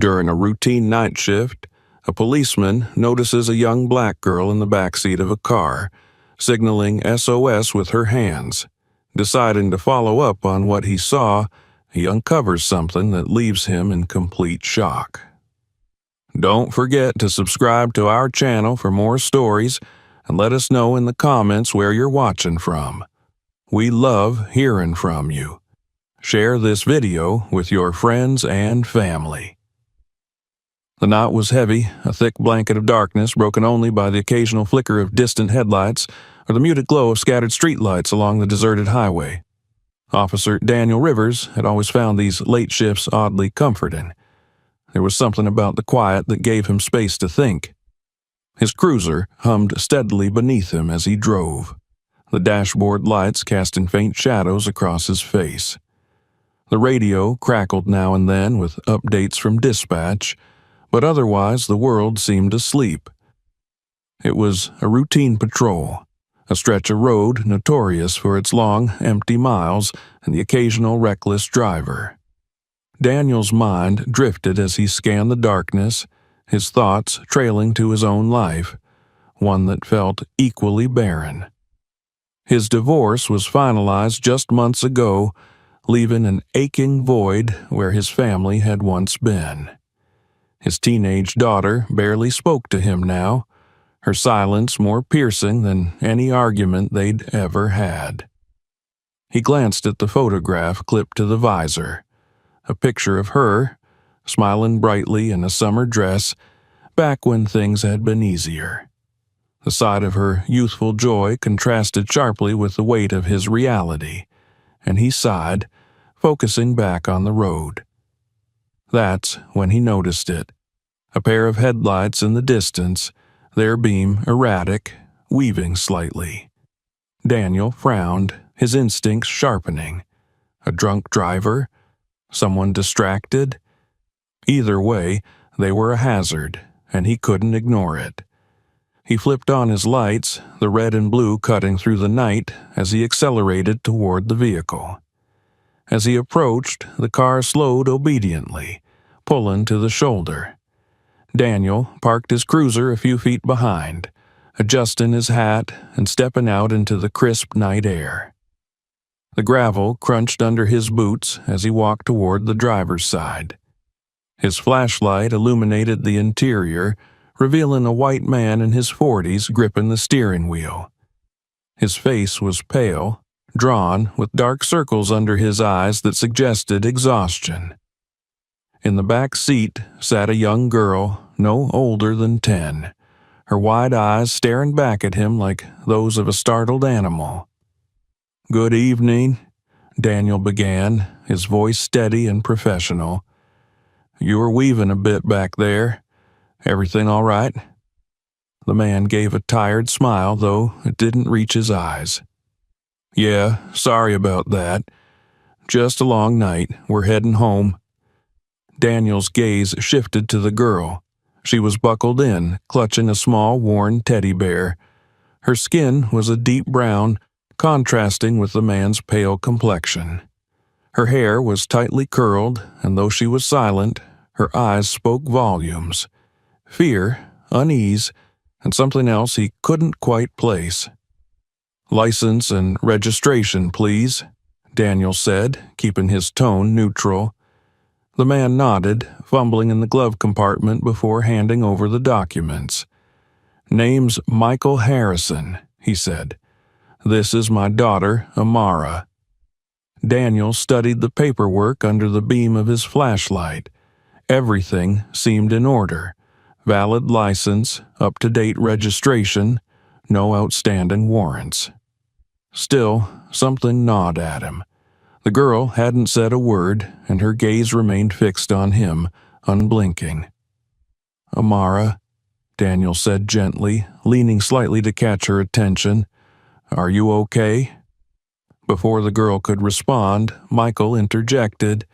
During a routine night shift, a policeman notices a young black girl in the backseat of a car, signaling SOS with her hands. Deciding to follow up on what he saw, he uncovers something that leaves him in complete shock. Don't forget to subscribe to our channel for more stories and let us know in the comments where you're watching from. We love hearing from you. Share this video with your friends and family. The night was heavy, a thick blanket of darkness broken only by the occasional flicker of distant headlights or the muted glow of scattered streetlights along the deserted highway. Officer Daniel Rivers had always found these late shifts oddly comforting. There was something about the quiet that gave him space to think. His cruiser hummed steadily beneath him as he drove, the dashboard lights casting faint shadows across his face. The radio crackled now and then with updates from dispatch, but otherwise the world seemed asleep. It was a routine patrol, a stretch of road notorious for its long, empty miles and the occasional reckless driver. Daniel's mind drifted as he scanned the darkness, his thoughts trailing to his own life, one that felt equally barren. His divorce was finalized just months ago, leaving an aching void where his family had once been. His teenage daughter barely spoke to him now, her silence more piercing than any argument they'd ever had. He glanced at the photograph clipped to the visor, a picture of her, smiling brightly in a summer dress, back when things had been easier. The sight of her youthful joy contrasted sharply with the weight of his reality, and he sighed, focusing back on the road. That's when he noticed it. A pair of headlights in the distance, their beam erratic, weaving slightly. Daniel frowned, his instincts sharpening. A drunk driver? Someone distracted? Either way, they were a hazard, and he couldn't ignore it. He flipped on his lights, the red and blue cutting through the night as he accelerated toward the vehicle. As he approached, the car slowed obediently, pulling to the shoulder. Daniel parked his cruiser a few feet behind, adjusting his hat and stepping out into the crisp night air. The gravel crunched under his boots as he walked toward the driver's side. His flashlight illuminated the interior, revealing a white man in his 40s gripping the steering wheel. His face was pale, drawn with dark circles under his eyes that suggested exhaustion. In the back seat sat a young girl, no older than 10, her wide eyes staring back at him like those of a startled animal. "Good evening," Daniel began, his voice steady and professional. "You were weaving a bit back there. Everything all right?" The man gave a tired smile, though it didn't reach his eyes. "Yeah, sorry about that. Just a long night. We're heading home." Daniel's gaze shifted to the girl. She was buckled in, clutching a small, worn teddy bear. Her skin was a deep brown, contrasting with the man's pale complexion. Her hair was tightly curled, and though she was silent, her eyes spoke volumes. Fear, unease, and something else he couldn't quite place. "License and registration, please," Daniel said, keeping his tone neutral. The man nodded, fumbling in the glove compartment before handing over the documents. "Name's Michael Harrison," he said. "This is my daughter, Amara." Daniel studied the paperwork under the beam of his flashlight. Everything seemed in order. Valid license, up-to-date registration, no outstanding warrants. Still, something gnawed at him. The girl hadn't said a word, and her gaze remained fixed on him, unblinking. "Amara," Daniel said gently, leaning slightly to catch her attention. "Are you okay?" Before the girl could respond, Michael interjected.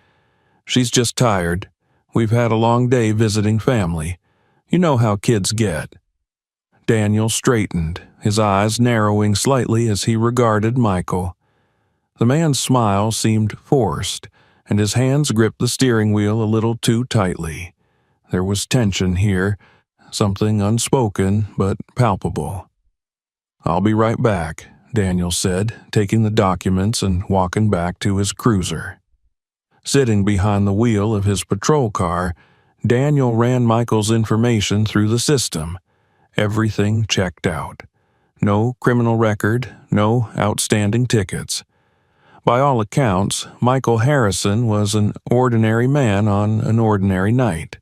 "She's just tired. We've had a long day visiting family. You know how kids get." Daniel straightened, his eyes narrowing slightly as he regarded Michael. The man's smile seemed forced, and his hands gripped the steering wheel a little too tightly. There was tension here, something unspoken but palpable. "I'll be right back," Daniel said, taking the documents and walking back to his cruiser. Sitting behind the wheel of his patrol car, Daniel ran Michael's information through the system. Everything checked out. No criminal record, no outstanding tickets. By all accounts, Michael Harrison was an ordinary man on an ordinary night.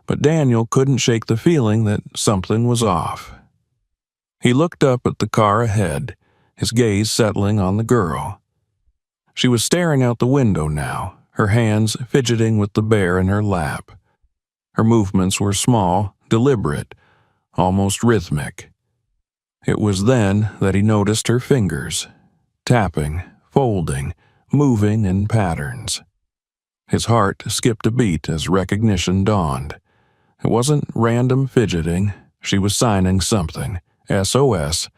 But Daniel couldn't shake the feeling that something was off. He looked up at the car ahead, his gaze settling on the girl. She was staring out the window now, her hands fidgeting with the bear in her lap. Her movements were small, deliberate, almost rhythmic. It was then that he noticed her fingers, tapping, folding, moving in patterns. His heart skipped a beat as recognition dawned. It wasn't random fidgeting. She was signing something. SOS.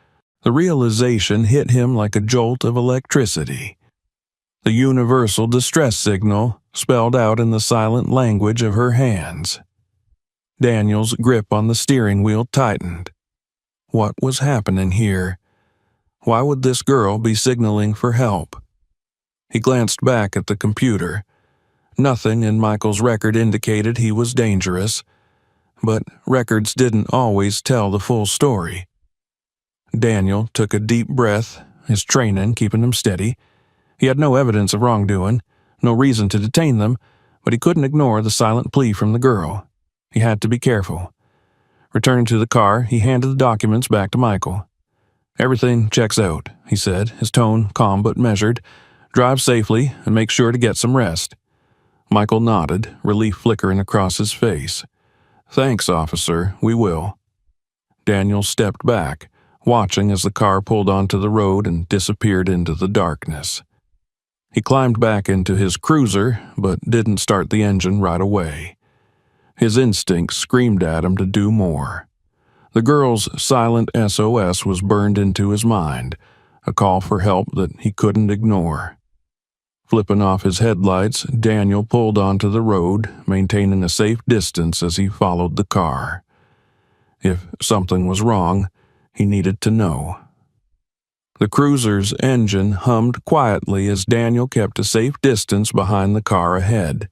The realization hit him like a jolt of electricity. The universal distress signal spelled out in the silent language of her hands. Daniel's grip on the steering wheel tightened. What was happening here? Why would this girl be signaling for help? He glanced back at the computer. Nothing in Michael's record indicated he was dangerous, but records didn't always tell the full story. Daniel took a deep breath, his training keeping him steady. He had no evidence of wrongdoing, no reason to detain them, but he couldn't ignore the silent plea from the girl. He had to be careful. Returning to the car, he handed the documents back to Michael. "Everything checks out," he said, his tone calm but measured. "Drive safely and make sure to get some rest." Michael nodded, relief flickering across his face. "Thanks, officer, we will." Daniel stepped back, watching as the car pulled onto the road and disappeared into the darkness. He climbed back into his cruiser, but didn't start the engine right away. His instincts screamed at him to do more. The girl's silent SOS was burned into his mind, a call for help that he couldn't ignore. Flipping off his headlights, Daniel pulled onto the road, maintaining a safe distance as he followed the car. If something was wrong, he needed to know. The cruiser's engine hummed quietly as Daniel kept a safe distance behind the car ahead.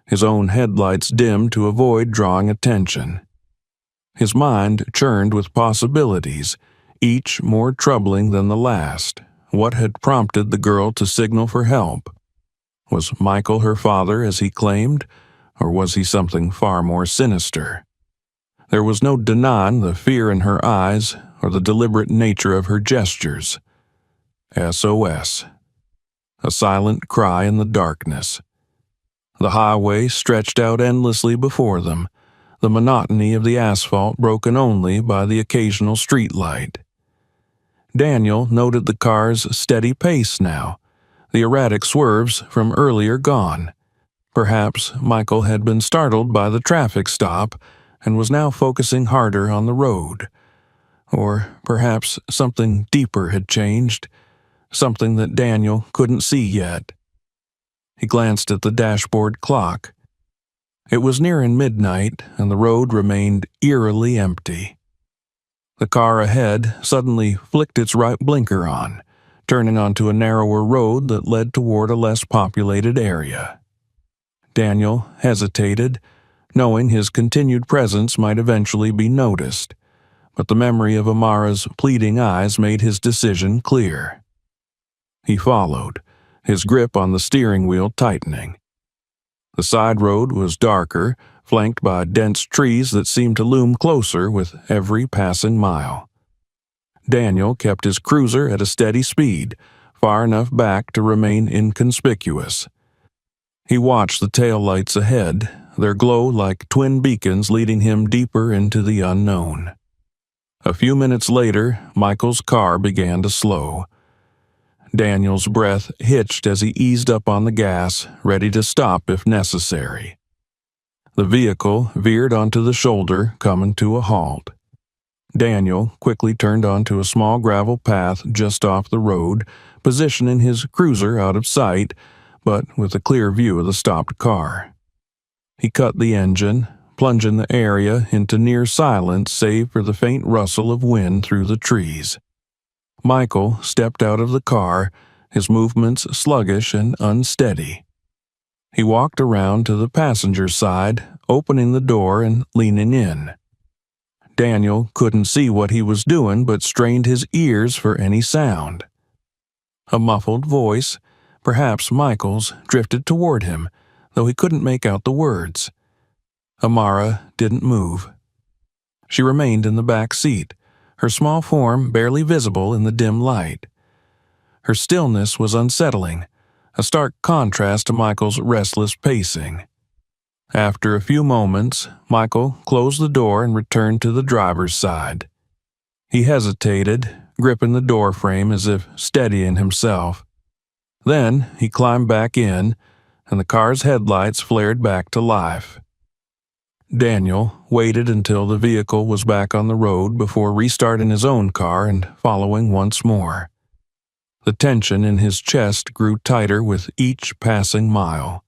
His own headlights dimmed to avoid drawing attention. His mind churned with possibilities, each more troubling than the last. What had prompted the girl to signal for help? Was Michael her father, as he claimed, or was he something far more sinister? There was no denying the fear in her eyes or the deliberate nature of her gestures. SOS. A silent cry in the darkness. The highway stretched out endlessly before them, the monotony of the asphalt broken only by the occasional streetlight. Daniel noted the car's steady pace now, the erratic swerves from earlier gone. Perhaps Michael had been startled by the traffic stop and was now focusing harder on the road. Or perhaps something deeper had changed, something that Daniel couldn't see yet. He glanced at the dashboard clock. It was nearing midnight, and the road remained eerily empty. The car ahead suddenly flicked its right blinker on, turning onto a narrower road that led toward a less populated area. Daniel hesitated, knowing his continued presence might eventually be noticed, but the memory of Amara's pleading eyes made his decision clear. He followed, his grip on the steering wheel tightening. The side road was darker, flanked by dense trees that seemed to loom closer with every passing mile. Daniel kept his cruiser at a steady speed, far enough back to remain inconspicuous. He watched the taillights ahead, their glow like twin beacons leading him deeper into the unknown. A few minutes later, Michael's car began to slow. Daniel's breath hitched as he eased up on the gas, ready to stop if necessary. The vehicle veered onto the shoulder, coming to a halt. Daniel quickly turned onto a small gravel path just off the road, positioning his cruiser out of sight, but with a clear view of the stopped car. He cut the engine, plunging the area into near silence save for the faint rustle of wind through the trees. Michael stepped out of the car, his movements sluggish and unsteady. He walked around to the passenger's side, opening the door and leaning in. Daniel couldn't see what he was doing but strained his ears for any sound. A muffled voice, perhaps Michael's, drifted toward him, though he couldn't make out the words. Amara didn't move. She remained in the back seat, her small form barely visible in the dim light. Her stillness was unsettling, a stark contrast to Michael's restless pacing. After a few moments, Michael closed the door and returned to the driver's side. He hesitated, gripping the door frame as if steadying himself. Then he climbed back in, and the car's headlights flared back to life. Daniel waited until the vehicle was back on the road before restarting his own car and following once more. The tension in his chest grew tighter with each passing mile.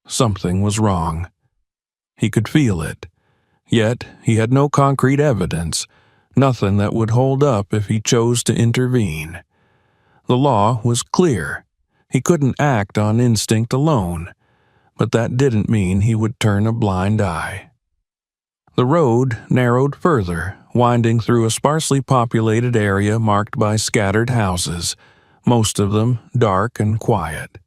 Something was wrong. He could feel it. Yet he had no concrete evidence, nothing that would hold up if he chose to intervene. The law was clear. He couldn't act on instinct alone, but that didn't mean he would turn a blind eye. The road narrowed further, winding through a sparsely populated area marked by scattered houses, most of them dark and quiet.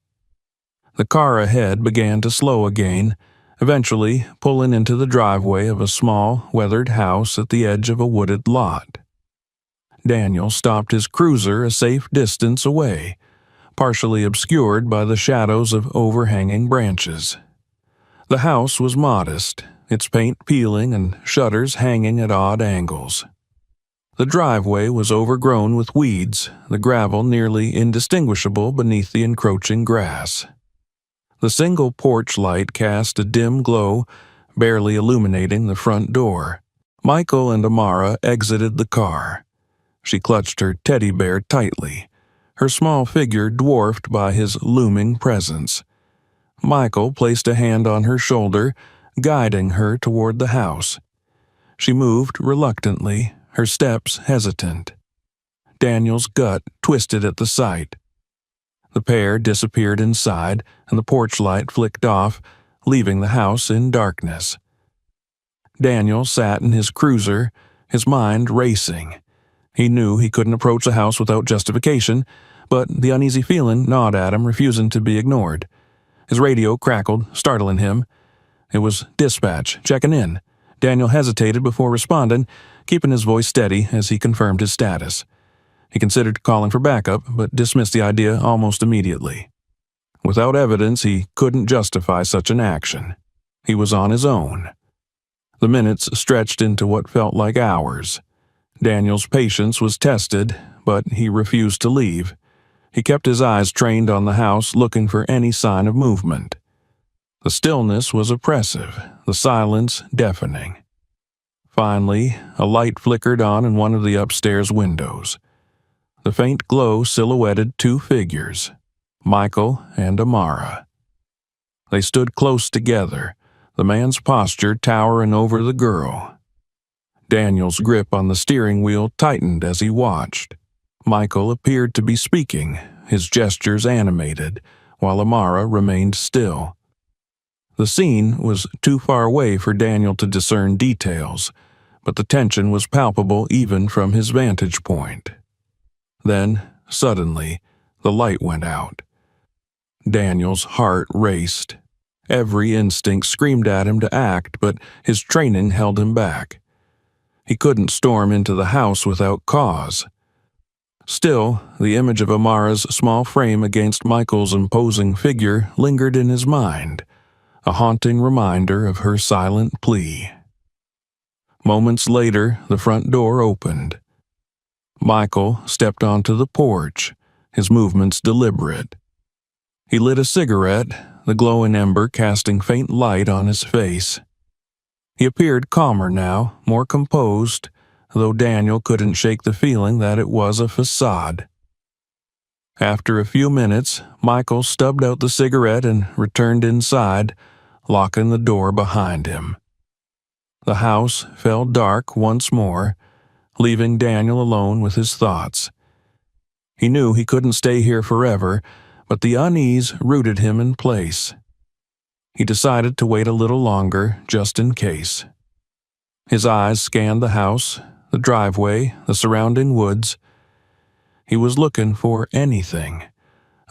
The car ahead began to slow again, eventually pulling into the driveway of a small, weathered house at the edge of a wooded lot. Daniel stopped his cruiser a safe distance away, partially obscured by the shadows of overhanging branches. The house was modest, its paint peeling and shutters hanging at odd angles. The driveway was overgrown with weeds, the gravel nearly indistinguishable beneath the encroaching grass. The single porch light cast a dim glow, barely illuminating the front door. Michael and Amara exited the car. She clutched her teddy bear tightly, her small figure dwarfed by his looming presence. Michael placed a hand on her shoulder, guiding her toward the house. She moved reluctantly, her steps hesitant. Daniel's gut twisted at the sight. The pair disappeared inside, and the porch light flicked off, leaving the house in darkness. Daniel sat in his cruiser, his mind racing. He knew he couldn't approach the house without justification, but the uneasy feeling gnawed at him, refusing to be ignored. His radio crackled, startling him. It was dispatch, checking in. Daniel hesitated before responding, keeping his voice steady as he confirmed his status. He considered calling for backup, but dismissed the idea almost immediately. Without evidence, he couldn't justify such an action. He was on his own. The minutes stretched into what felt like hours. Daniel's patience was tested, but he refused to leave. He kept his eyes trained on the house, looking for any sign of movement. The stillness was oppressive, the silence deafening. Finally, a light flickered on in one of the upstairs windows. The faint glow silhouetted two figures, Michael and Amara. They stood close together, the man's posture towering over the girl. Daniel's grip on the steering wheel tightened as he watched. Michael appeared to be speaking, his gestures animated, while Amara remained still. The scene was too far away for Daniel to discern details, but the tension was palpable even from his vantage point. Then, suddenly, the light went out. Daniel's heart raced. Every instinct screamed at him to act, but his training held him back. He couldn't storm into the house without cause. Still, the image of Amara's small frame against Michael's imposing figure lingered in his mind, a haunting reminder of her silent plea. Moments later, the front door opened. Michael stepped onto the porch, his movements deliberate. He lit a cigarette, the glowing ember casting faint light on his face. He appeared calmer now, more composed, though Daniel couldn't shake the feeling that it was a facade. After a few minutes, Michael stubbed out the cigarette and returned inside, locking the door behind him. The house fell dark once more, leaving Daniel alone with his thoughts. He knew he couldn't stay here forever, but the unease rooted him in place. He decided to wait a little longer, just in case. His eyes scanned the house, the driveway, the surrounding woods. He was looking for anything,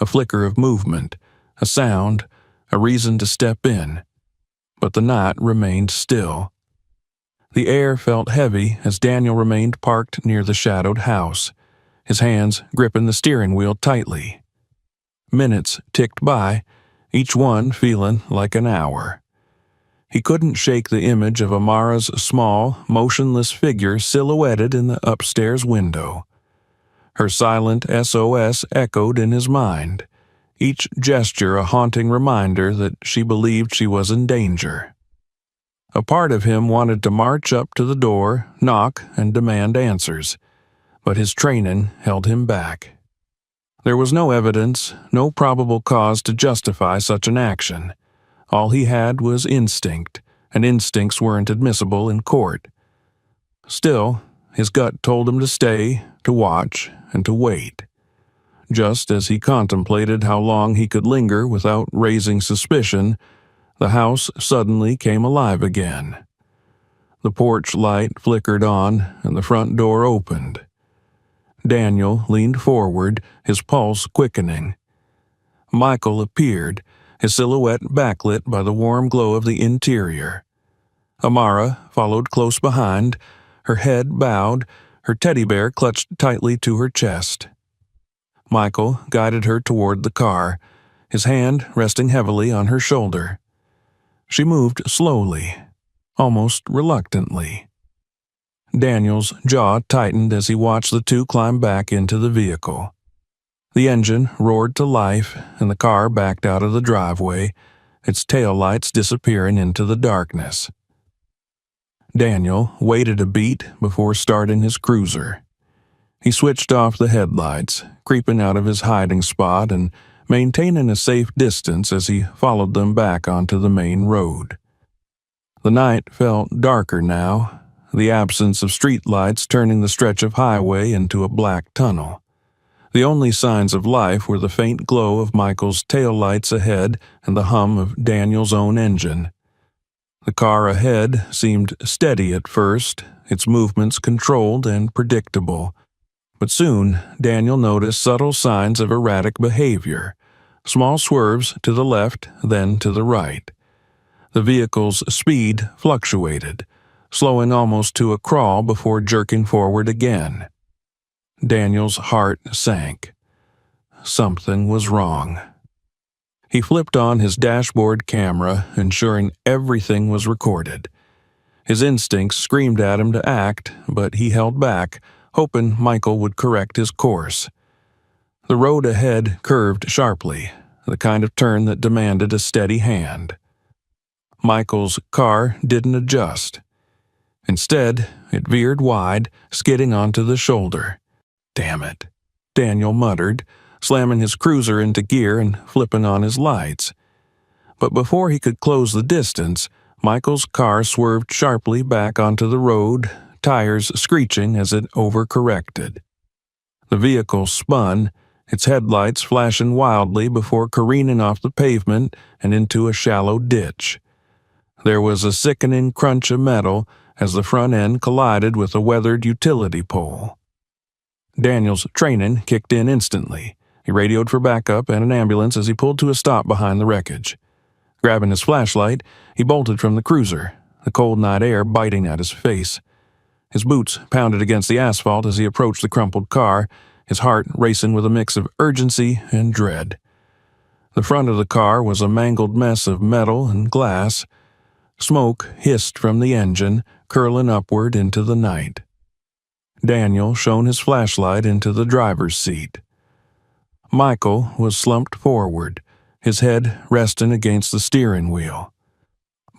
a flicker of movement, a sound, a reason to step in. But the night remained still. The air felt heavy as Daniel remained parked near the shadowed house, his hands gripping the steering wheel tightly. Minutes ticked by, each one feeling like an hour. He couldn't shake the image of Amara's small, motionless figure silhouetted in the upstairs window. Her silent SOS echoed in his mind, each gesture a haunting reminder that she believed she was in danger. A part of him wanted to march up to the door, knock, and demand answers, but his training held him back. There was no evidence, no probable cause to justify such an action. All he had was instinct, and instincts weren't admissible in court. Still, his gut told him to stay, to watch, and to wait. Just as he contemplated how long he could linger without raising suspicion, the house suddenly came alive again. The porch light flickered on, and the front door opened. Daniel leaned forward, his pulse quickening. Michael appeared, his silhouette backlit by the warm glow of the interior. Amara followed close behind, her head bowed, her teddy bear clutched tightly to her chest. Michael guided her toward the car, his hand resting heavily on her shoulder. She moved slowly, almost reluctantly. Daniel's jaw tightened as he watched the two climb back into the vehicle. The engine roared to life, and the car backed out of the driveway, its taillights disappearing into the darkness. Daniel waited a beat before starting his cruiser. He switched off the headlights, creeping out of his hiding spot and maintaining a safe distance as he followed them back onto the main road. The night felt darker now, the absence of streetlights turning the stretch of highway into a black tunnel. The only signs of life were the faint glow of Michael's taillights ahead and the hum of Daniel's own engine. The car ahead seemed steady at first, its movements controlled and predictable. But soon, Daniel noticed subtle signs of erratic behavior, small swerves to the left, then to the right. The vehicle's speed fluctuated, slowing almost to a crawl before jerking forward again. Daniel's heart sank. Something was wrong. He flipped on his dashboard camera, ensuring everything was recorded. His instincts screamed at him to act, but he held back, hoping Michael would correct his course. The road ahead curved sharply, the kind of turn that demanded a steady hand. Michael's car didn't adjust. Instead, it veered wide, skidding onto the shoulder. "Damn it," Daniel muttered, slamming his cruiser into gear and flipping on his lights. But before he could close the distance, Michael's car swerved sharply back onto the road, tires screeching as it overcorrected. The vehicle spun, its headlights flashing wildly before careening off the pavement and into a shallow ditch. There was a sickening crunch of metal as the front end collided with a weathered utility pole. Daniel's training kicked in instantly. He radioed for backup and an ambulance as he pulled to a stop behind the wreckage. Grabbing his flashlight, he bolted from the cruiser, the cold night air biting at his face. His boots pounded against the asphalt as he approached the crumpled car, his heart racing with a mix of urgency and dread. The front of the car was a mangled mess of metal and glass. Smoke hissed from the engine, curling upward into the night. Daniel shone his flashlight into the driver's seat. Michael was slumped forward, his head resting against the steering wheel.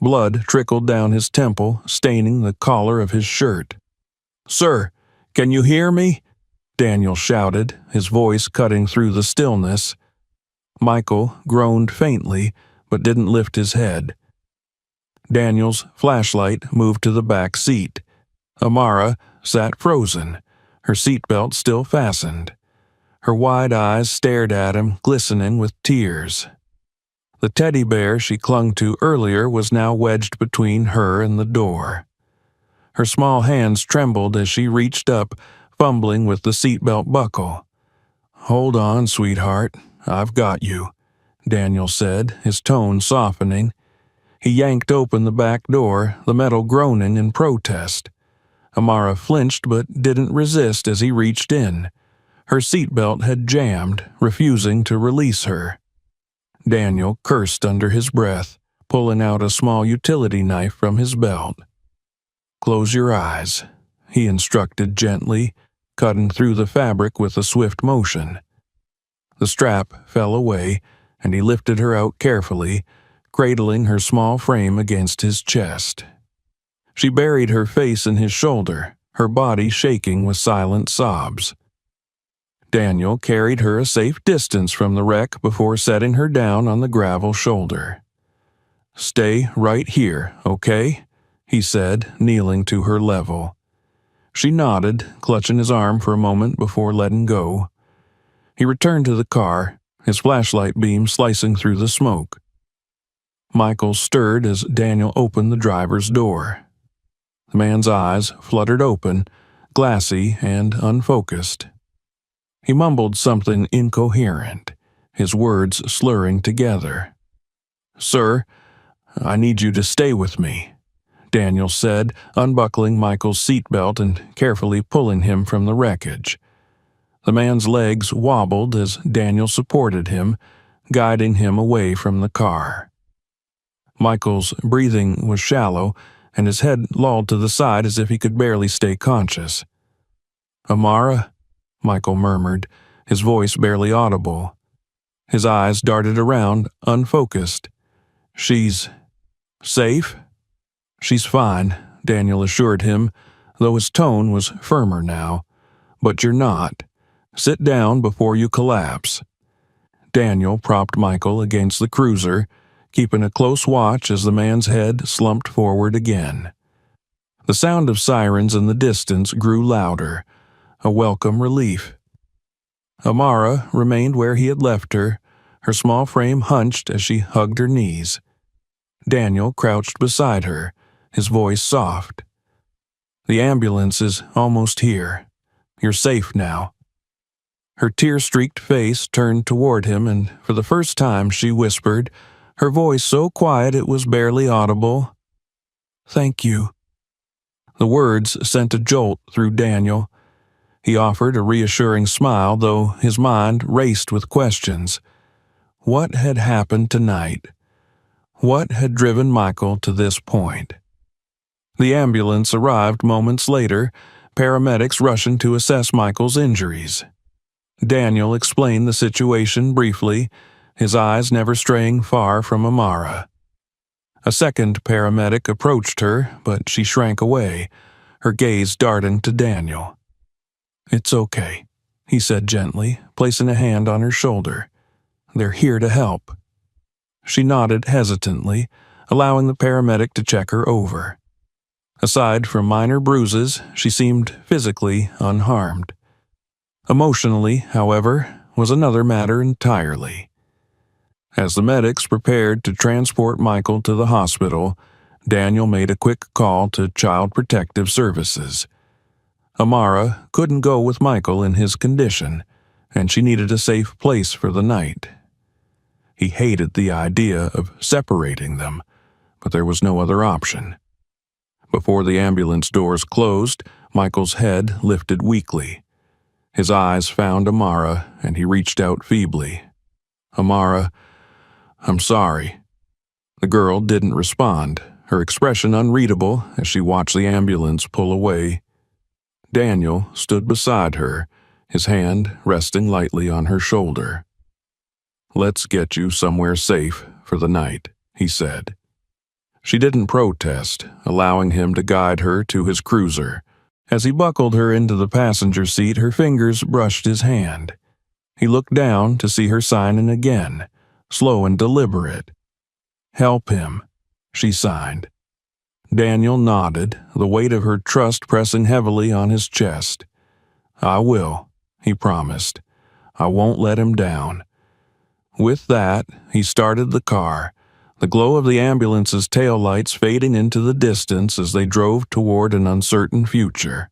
Blood trickled down his temple, staining the collar of his shirt. "Sir, can you hear me?" Daniel shouted, his voice cutting through the stillness. Michael groaned faintly, but didn't lift his head. Daniel's flashlight moved to the back seat. Amara sat frozen, her seatbelt still fastened. Her wide eyes stared at him, glistening with tears. The teddy bear she clung to earlier was now wedged between her and the door. Her small hands trembled as she reached up, fumbling with the seatbelt buckle. "Hold on, sweetheart. I've got you," Daniel said, his tone softening. He yanked open the back door, the metal groaning in protest. Amara flinched but didn't resist as he reached in. Her seatbelt had jammed, refusing to release her. Daniel cursed under his breath, pulling out a small utility knife from his belt. "Close your eyes," he instructed gently, cutting through the fabric with a swift motion. The strap fell away, and he lifted her out carefully, cradling her small frame against his chest. She buried her face in his shoulder, her body shaking with silent sobs. Daniel carried her a safe distance from the wreck before setting her down on the gravel shoulder. "Stay right here, okay?" he said, kneeling to her level. She nodded, clutching his arm for a moment before letting go. He returned to the car, his flashlight beam slicing through the smoke. Michael stirred as Daniel opened the driver's door. The man's eyes fluttered open, glassy and unfocused. He mumbled something incoherent, his words slurring together. "Sir, I need you to stay with me," Daniel said, unbuckling Michael's seatbelt and carefully pulling him from the wreckage. The man's legs wobbled as Daniel supported him, guiding him away from the car. Michael's breathing was shallow, and his head lolled to the side as if he could barely stay conscious. "Amara?" Michael murmured, his voice barely audible. His eyes darted around, unfocused. "She's safe?" "She's fine," Daniel assured him, though his tone was firmer now. "But you're not. Sit down before you collapse." Daniel propped Michael against the cruiser, keeping a close watch as the man's head slumped forward again. The sound of sirens in the distance grew louder, a welcome relief. Amara remained where he had left her, her small frame hunched as she hugged her knees. Daniel crouched beside her, his voice soft. "The ambulance is almost here. You're safe now." Her tear-streaked face turned toward him, and for the first time she whispered, her voice so quiet it was barely audible, "Thank you." The words sent a jolt through Daniel. He offered a reassuring smile, though his mind raced with questions. What had happened tonight? What had driven Michael to this point? The ambulance arrived moments later, paramedics rushing to assess Michael's injuries. Daniel explained the situation briefly, his eyes never straying far from Amara. A second paramedic approached her, but she shrank away, her gaze darting to Daniel. "It's okay," he said gently, placing a hand on her shoulder. "They're here to help." She nodded hesitantly, allowing the paramedic to check her over. Aside from minor bruises, she seemed physically unharmed. Emotionally, however, was another matter entirely. As the medics prepared to transport Michael to the hospital, Daniel made a quick call to Child Protective Services. Amara couldn't go with Michael in his condition, and she needed a safe place for the night. He hated the idea of separating them, but there was no other option. Before the ambulance doors closed, Michael's head lifted weakly. His eyes found Amara, and he reached out feebly. "Amara, I'm sorry." The girl didn't respond, her expression unreadable as she watched the ambulance pull away. Daniel stood beside her, his hand resting lightly on her shoulder. "Let's get you somewhere safe for the night," he said. She didn't protest, allowing him to guide her to his cruiser. As he buckled her into the passenger seat, her fingers brushed his hand. He looked down to see her signing again, slow and deliberate. "Help him," she signed. Daniel nodded, the weight of her trust pressing heavily on his chest. "I will," he promised. "I won't let him down." With that, he started the car, the glow of the ambulance's taillights fading into the distance as they drove toward an uncertain future.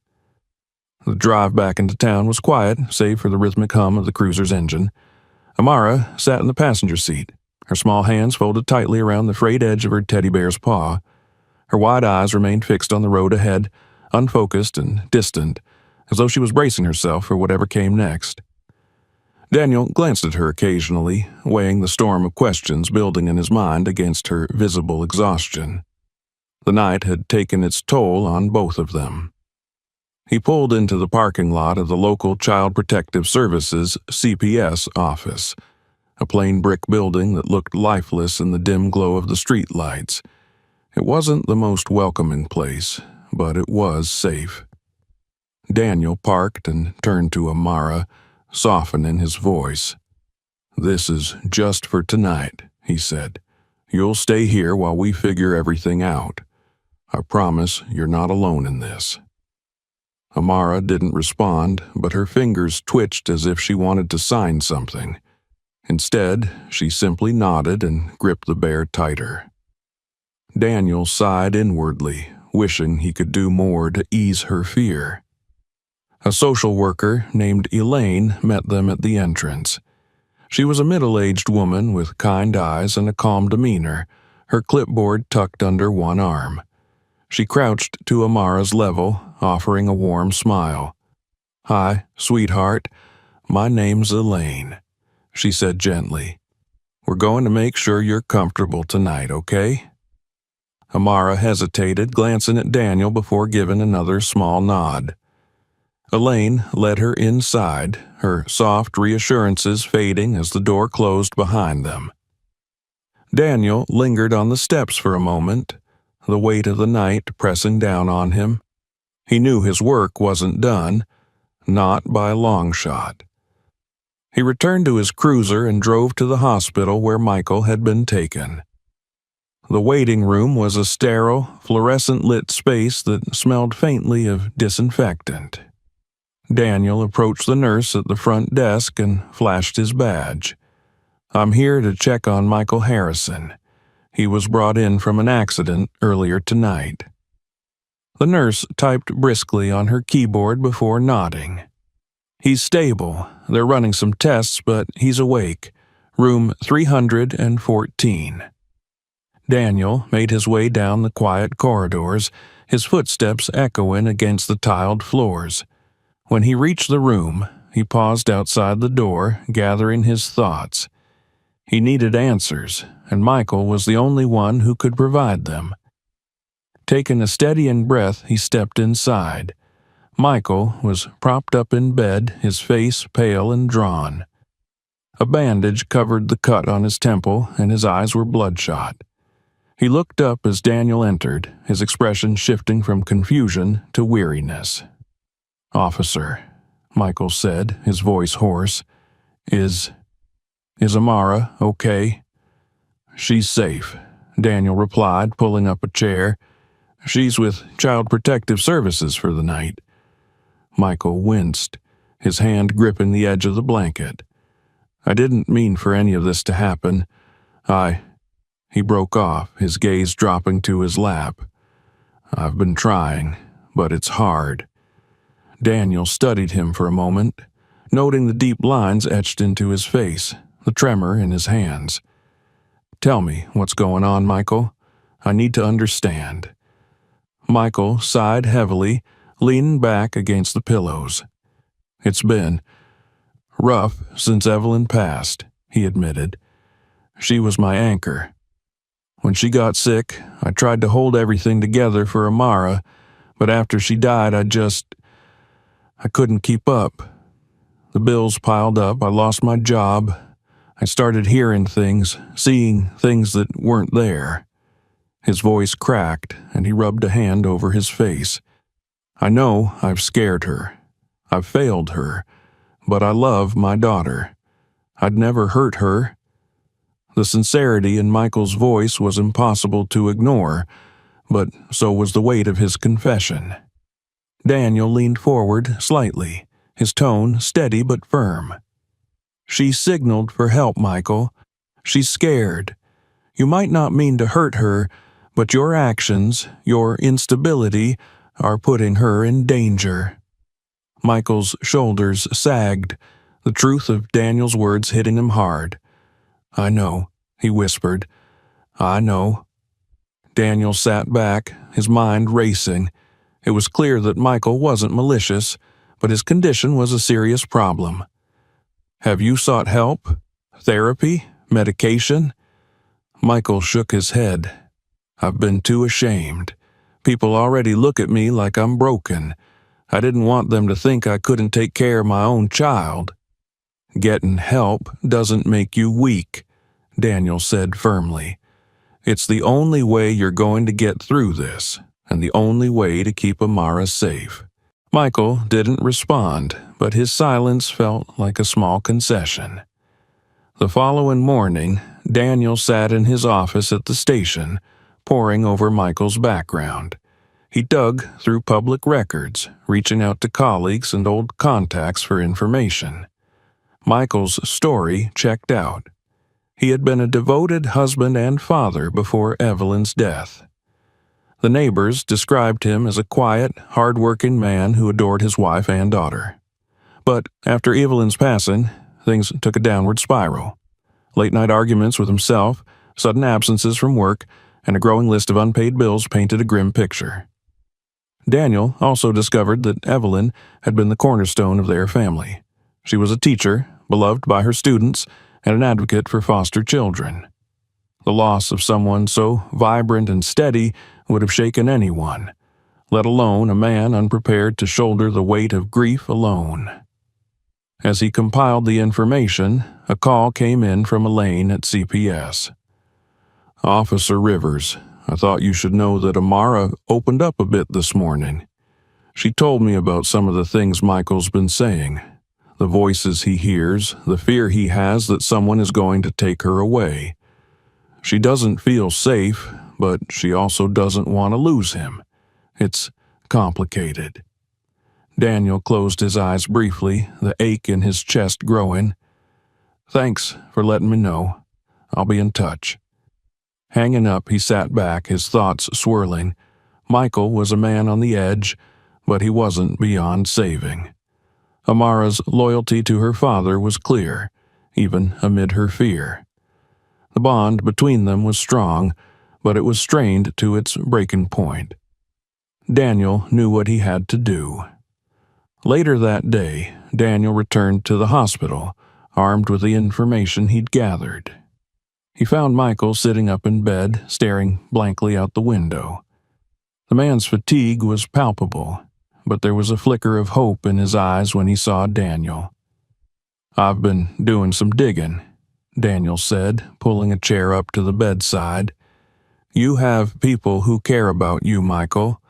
The drive back into town was quiet, save for the rhythmic hum of the cruiser's engine. Amara sat in the passenger seat, her small hands folded tightly around the frayed edge of her teddy bear's paw. Her wide eyes remained fixed on the road ahead, unfocused and distant, as though she was bracing herself for whatever came next. Daniel glanced at her occasionally, weighing the storm of questions building in his mind against her visible exhaustion. The night had taken its toll on both of them. He pulled into the parking lot of the local Child Protective Services CPS office, a plain brick building that looked lifeless in the dim glow of the streetlights. It wasn't the most welcoming place, but it was safe. Daniel parked and turned to Amara, softening his voice. "This is just for tonight," he said. "You'll stay here while we figure everything out. I promise you're not alone in this." Amara didn't respond, but her fingers twitched as if she wanted to sign something. Instead, she simply nodded and gripped the bear tighter. Daniel sighed inwardly, wishing he could do more to ease her fear. A social worker named Elaine met them at the entrance. She was a middle-aged woman with kind eyes and a calm demeanor, her clipboard tucked under one arm. She crouched to Amara's level, offering a warm smile. "Hi, sweetheart. My name's Elaine," she said gently. "We're going to make sure you're comfortable tonight, okay?" Amara hesitated, glancing at Daniel before giving another small nod. Elaine led her inside, her soft reassurances fading as the door closed behind them. Daniel lingered on the steps for a moment, the weight of the night pressing down on him. He knew his work wasn't done, not by a long shot. He returned to his cruiser and drove to the hospital where Michael had been taken. The waiting room was a sterile, fluorescent-lit space that smelled faintly of disinfectant. Daniel approached the nurse at the front desk and flashed his badge. "I'm here to check on Michael Harrison. He was brought in from an accident earlier tonight." The nurse typed briskly on her keyboard before nodding. "He's stable. They're running some tests, but he's awake. Room 314. Daniel made his way down the quiet corridors, his footsteps echoing against the tiled floors. When he reached the room, he paused outside the door, gathering his thoughts. He needed answers, and Michael was the only one who could provide them. Taking a steadying breath, he stepped inside. Michael was propped up in bed, his face pale and drawn. A bandage covered the cut on his temple, and his eyes were bloodshot. He looked up as Daniel entered, his expression shifting from confusion to weariness. "Officer," Michael said, his voice hoarse, Is Amara okay?" "She's safe," Daniel replied, pulling up a chair. "She's with Child Protective Services for the night." Michael winced, his hand gripping the edge of the blanket. "I didn't mean for any of this to happen. He broke off, his gaze dropping to his lap. "I've been trying, but it's hard." Daniel studied him for a moment, noting the deep lines etched into his face, the tremor in his hands. "Tell me what's going on, Michael. I need to understand." Michael sighed heavily, leaning back against the pillows. "It's been rough since Evelyn passed," he admitted. "She was my anchor. When she got sick, I tried to hold everything together for Amara, but after she died, I couldn't keep up. The bills piled up, I lost my job. I started hearing things, seeing things that weren't there." His voice cracked, and he rubbed a hand over his face. "I know I've scared her. I've failed her, but I love my daughter. I'd never hurt her." The sincerity in Michael's voice was impossible to ignore, but so was the weight of his confession. Daniel leaned forward slightly, his tone steady but firm. "She signaled for help, Michael. She's scared. You might not mean to hurt her, but your actions, your instability, are putting her in danger." Michael's shoulders sagged, the truth of Daniel's words hitting him hard. "I know," he whispered. "I know." Daniel sat back, his mind racing. It was clear that Michael wasn't malicious, but his condition was a serious problem. "Have you sought help? Therapy? Medication?" Michael shook his head. "I've been too ashamed. People already look at me like I'm broken. I didn't want them to think I couldn't take care of my own child." "Getting help doesn't make you weak," Daniel said firmly. "It's the only way you're going to get through this, and the only way to keep Amara safe." Michael didn't respond, but his silence felt like a small concession. The following morning, Daniel sat in his office at the station, poring over Michael's background. He dug through public records, reaching out to colleagues and old contacts for information. Michael's story checked out. He had been a devoted husband and father before Evelyn's death. The neighbors described him as a quiet, hard-working man who adored his wife and daughter. But after Evelyn's passing, things took a downward spiral. Late-night arguments with himself, sudden absences from work, and a growing list of unpaid bills painted a grim picture. Daniel also discovered that Evelyn had been the cornerstone of their family. She was a teacher, beloved by her students, and an advocate for foster children. The loss of someone so vibrant and steady would have shaken anyone, let alone a man unprepared to shoulder the weight of grief alone. As he compiled the information, a call came in from Elaine at CPS. "Officer Rivers, I thought you should know that Amara opened up a bit this morning. She told me about some of the things Michael's been saying. The voices he hears, the fear he has that someone is going to take her away. She doesn't feel safe, but she also doesn't want to lose him. It's complicated." Daniel closed his eyes briefly, the ache in his chest growing. "Thanks for letting me know. I'll be in touch." Hanging up, he sat back, his thoughts swirling. Michael was a man on the edge, but he wasn't beyond saving. Amara's loyalty to her father was clear, even amid her fear. The bond between them was strong, but it was strained to its breaking point. Daniel knew what he had to do. Later that day, Daniel returned to the hospital, armed with the information he'd gathered. He found Michael sitting up in bed, staring blankly out the window. The man's fatigue was palpable, but there was a flicker of hope in his eyes when he saw Daniel. "I've been doing some digging," Daniel said, pulling a chair up to the bedside. "You have people who care about you, Michael.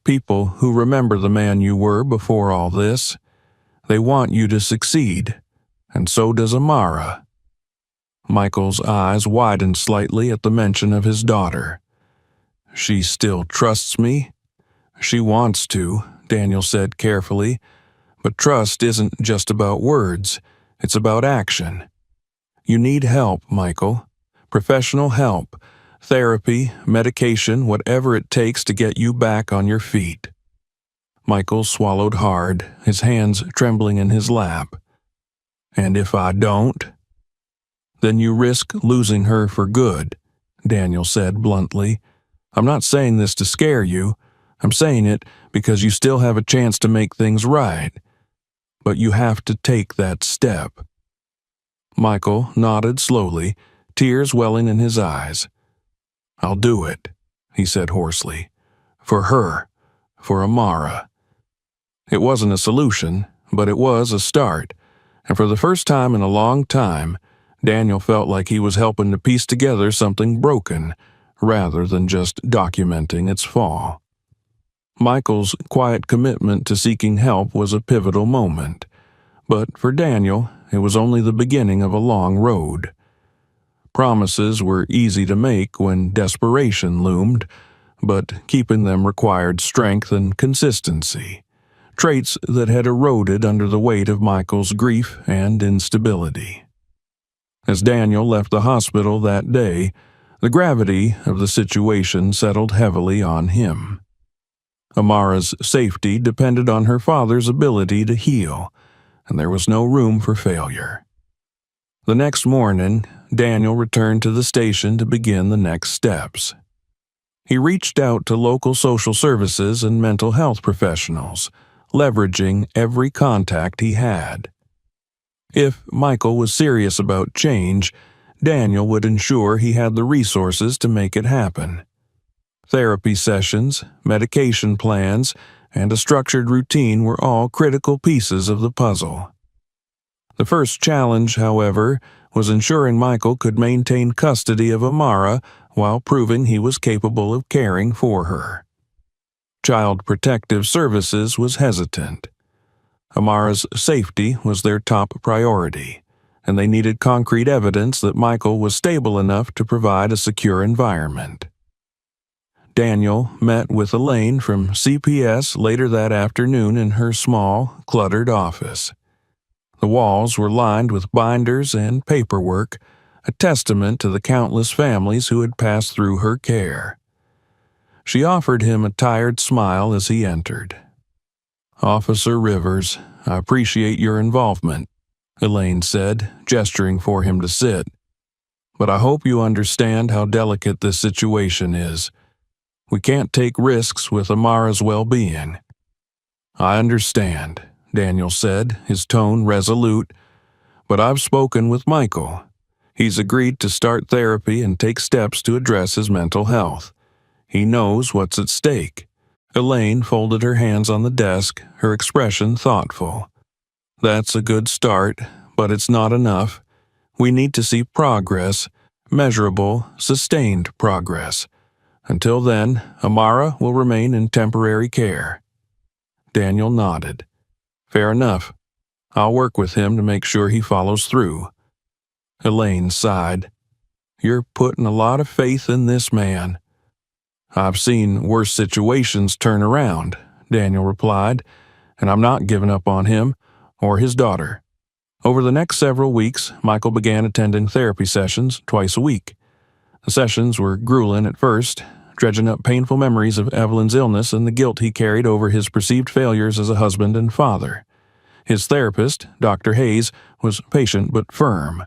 People who remember the man you were before all this. They want you to succeed, and so does Amara." Michael's eyes widened slightly at the mention of his daughter. "She still trusts me?" "She wants to," Daniel said carefully. "But trust isn't just about words. It's about action. You need help, Michael. Professional help. Therapy, medication, whatever it takes to get you back on your feet." Michael swallowed hard, his hands trembling in his lap. "And if I don't?" "Then you risk losing her for good," Daniel said bluntly. "I'm not saying this to scare you. I'm saying it because you still have a chance to make things right. But you have to take that step." Michael nodded slowly, tears welling in his eyes. "I'll do it," he said hoarsely. "For her. For Amara." It wasn't a solution, but it was a start, and for the first time in a long time, Daniel felt like he was helping to piece together something broken, rather than just documenting its fall. Michael's quiet commitment to seeking help was a pivotal moment, but for Daniel, it was only the beginning of a long road. Promises were easy to make when desperation loomed, but keeping them required strength and consistency, traits that had eroded under the weight of Michael's grief and instability. As Daniel left the hospital that day, the gravity of the situation settled heavily on him. Amara's safety depended on her father's ability to heal, and there was no room for failure. The next morning, Daniel returned to the station to begin the next steps. He reached out to local social services and mental health professionals, leveraging every contact he had. If Michael was serious about change, Daniel would ensure he had the resources to make it happen. Therapy sessions, medication plans, and a structured routine were all critical pieces of the puzzle. The first challenge, however, was ensuring Michael could maintain custody of Amara while proving he was capable of caring for her. Child Protective Services was hesitant. Amara's safety was their top priority, and they needed concrete evidence that Michael was stable enough to provide a secure environment. Daniel met with Elaine from CPS later that afternoon in her small, cluttered office. The walls were lined with binders and paperwork, a testament to the countless families who had passed through her care. She offered him a tired smile as he entered. "Officer Rivers, I appreciate your involvement," Elaine said, gesturing for him to sit. "But I hope you understand how delicate this situation is. We can't take risks with Amara's well-being." "I understand," Daniel said, his tone resolute, "but I've spoken with Michael. He's agreed to start therapy and take steps to address his mental health. He knows what's at stake." Elaine folded her hands on the desk, her expression thoughtful. "That's a good start, but it's not enough. We need to see progress, measurable, sustained progress. Until then, Amara will remain in temporary care." Daniel nodded. "Fair enough. I'll work with him to make sure he follows through." Elaine sighed. "You're putting a lot of faith in this man." "I've seen worse situations turn around," Daniel replied, "and I'm not giving up on him or his daughter." Over the next several weeks, Michael began attending therapy sessions twice a week. The sessions were grueling at first, dredging up painful memories of Evelyn's illness and the guilt he carried over his perceived failures as a husband and father. His therapist, Dr. Hayes, was patient but firm,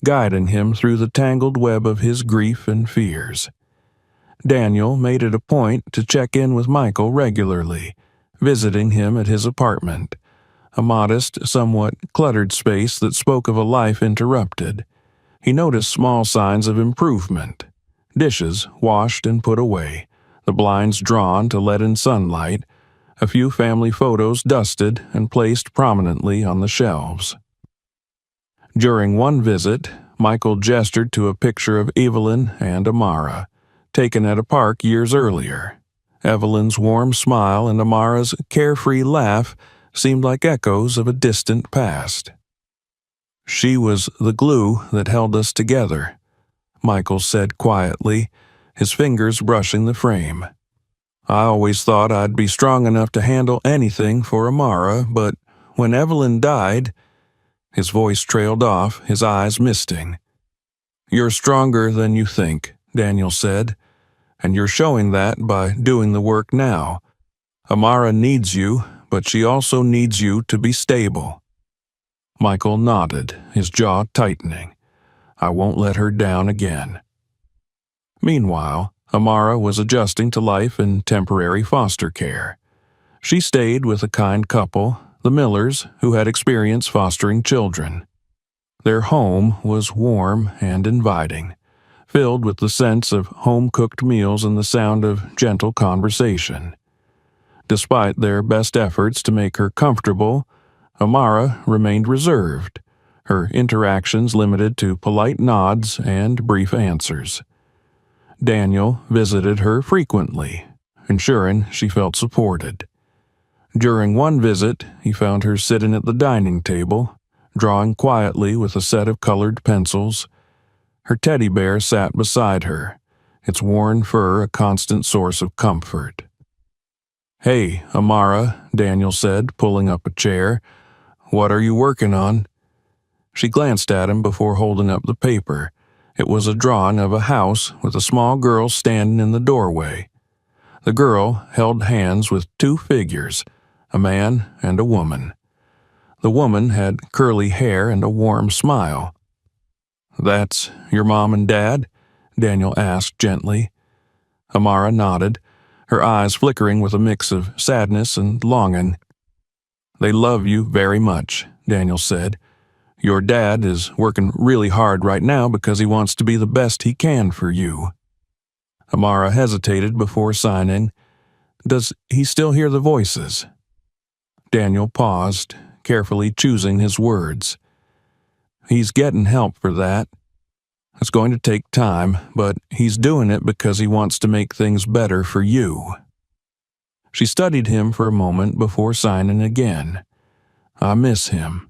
guiding him through the tangled web of his grief and fears. Daniel made it a point to check in with Michael regularly, visiting him at his apartment, a modest, somewhat cluttered space that spoke of a life interrupted. He noticed small signs of improvement. Dishes washed and put away, the blinds drawn to let in sunlight, a few family photos dusted and placed prominently on the shelves. During one visit, Michael gestured to a picture of Evelyn and Amara, taken at a park years earlier. Evelyn's warm smile and Amara's carefree laugh seemed like echoes of a distant past. "She was the glue that held us together," Michael said quietly, his fingers brushing the frame. "I always thought I'd be strong enough to handle anything for Amara, but when Evelyn died—" His voice trailed off, his eyes misting. "You're stronger than you think," Daniel said, "and you're showing that by doing the work now. Amara needs you, but she also needs you to be stable." Michael nodded, his jaw tightening. "I won't let her down again." Meanwhile, Amara was adjusting to life in temporary foster care. She stayed with a kind couple, the Millers, who had experience fostering children. Their home was warm and inviting, filled with the sense of home-cooked meals and the sound of gentle conversation. Despite their best efforts to make her comfortable, Amara remained reserved, her interactions limited to polite nods and brief answers. Daniel visited her frequently, ensuring she felt supported. During one visit, he found her sitting at the dining table, drawing quietly with a set of colored pencils. Her teddy bear sat beside her, its worn fur a constant source of comfort. "Hey, Amara," Daniel said, pulling up a chair. "What are you working on?" She glanced at him before holding up the paper. It was a drawing of a house with a small girl standing in the doorway. The girl held hands with two figures, a man and a woman. The woman had curly hair and a warm smile. "That's your mom and dad?" Daniel asked gently. Amara nodded, her eyes flickering with a mix of sadness and longing. "They love you very much," Daniel said. "Your dad is working really hard right now because he wants to be the best he can for you." Amara hesitated before signing. "Does he still hear the voices?" Daniel paused, carefully choosing his words. "He's getting help for that. It's going to take time, but he's doing it because he wants to make things better for you." She studied him for a moment before signing again. "I miss him."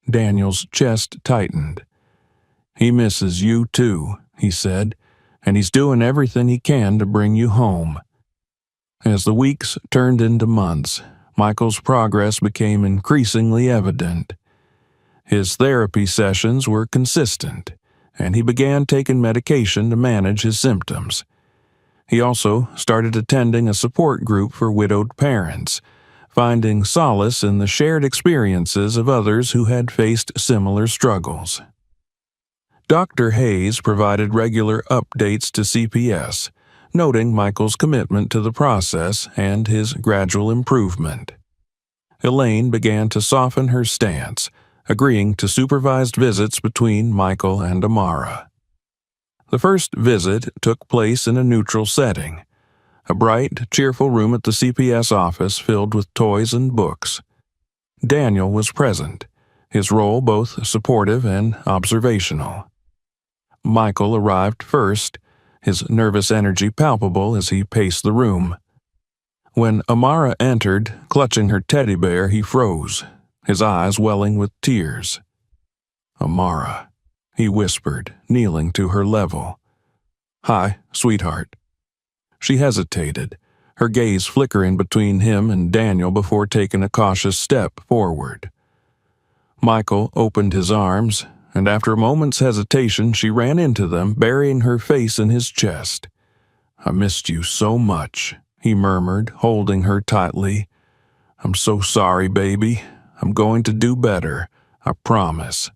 Daniel's chest tightened. "He misses you too," he said, "and he's doing everything he can to bring you home." As the weeks turned into months, Michael's progress became increasingly evident. His therapy sessions were consistent, and he began taking medication to manage his symptoms. He also started attending a support group for widowed parents, finding solace in the shared experiences of others who had faced similar struggles. Dr. Hayes provided regular updates to CPS, noting Michael's commitment to the process and his gradual improvement. Elaine began to soften her stance, agreeing to supervised visits between Michael and Amara. The first visit took place in a neutral setting, a bright, cheerful room at the CPS office filled with toys and books. Daniel was present, his role both supportive and observational. Michael arrived first, his nervous energy palpable as he paced the room. When Amara entered, clutching her teddy bear, he froze, his eyes welling with tears. "Amara," he whispered, kneeling to her level. "Hi, sweetheart." She hesitated, her gaze flickering between him and Daniel before taking a cautious step forward. Michael opened his arms, and after a moment's hesitation she ran into them, burying her face in his chest. "I missed you so much," he murmured, holding her tightly. "I'm so sorry, baby. I'm going to do better, I promise."